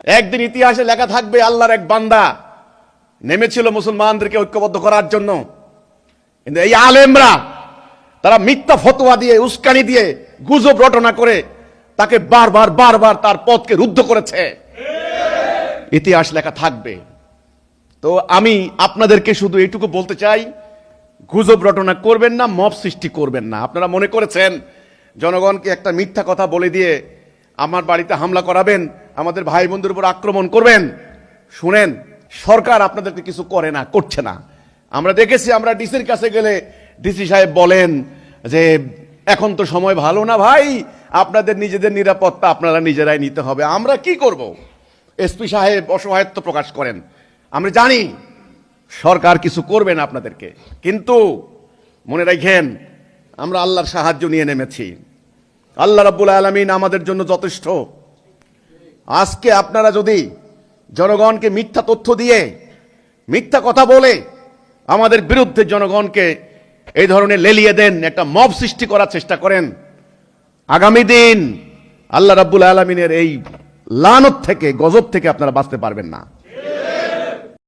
একদিন ইতিহাসে লেখা থাকবে আল্লাহর এক বান্দা নেমেছিল মুসলমানদেরকে ঐক্যবদ্ধ করার জন্য, কিন্তু এই আলেমরা তারা মিথ্যা ফতোয়া দিয়ে, উস্কানি দিয়ে, গুজব রটনা করে তাকে বারবার বারবার তার পথকে রুদ্ধ করেছে। ইতিহাস লেখা থাকবে। তো আমি আপনাদেরকে শুধু এইটুকু বলতে চাই, গুজব রটনা করবেন না, মব সৃষ্টি করবেন না। আপনারা মনে করেছেন জনগণকে একটা মিথ্যা কথা বলে দিয়ে আমার বাড়িতে হামলা করাবেন, আমাদের ভাই বন্ধুর উপর আক্রমণ করবেন। শুনেন, সরকার আপনাদেরকে কিছু করে না, করছে না। আমরা দেখেছি, আমরা ডিসির কাছে গেলে ডিসি সাহেব বলেন যে এখন তো সময় ভালো না ভাই, আপনাদের নিজেদের নিরাপত্তা আপনারা নিজেরাই নিতে হবে। আমরা কি করব? এসপি সাহেব অসহায়ত্ব প্রকাশ করেন। আমরা জানি সরকার কিছু করবে না আপনাদেরকে, কিন্তু মনে রাখেন আমরা আল্লাহর সাহায্য নিয়ে নেমেছি। আল্লাহ রাব্বুল আলামিন আমাদের জন্য যথেষ্ট। আজকে আপনারা যদি জনগণকে মিথ্যা তথ্য দিয়ে, মিথ্যা কথা বলে আমাদের বিরুদ্ধে জনগণকে এই ধরনের লেলিয়ে দেন, একটা মব সৃষ্টি করার চেষ্টা করেন, আগামী দিন আল্লাহ রাব্বুল আলামিনের এই লানত থেকে, গজব থেকে আপনারা বাঁচতে পারবেন না।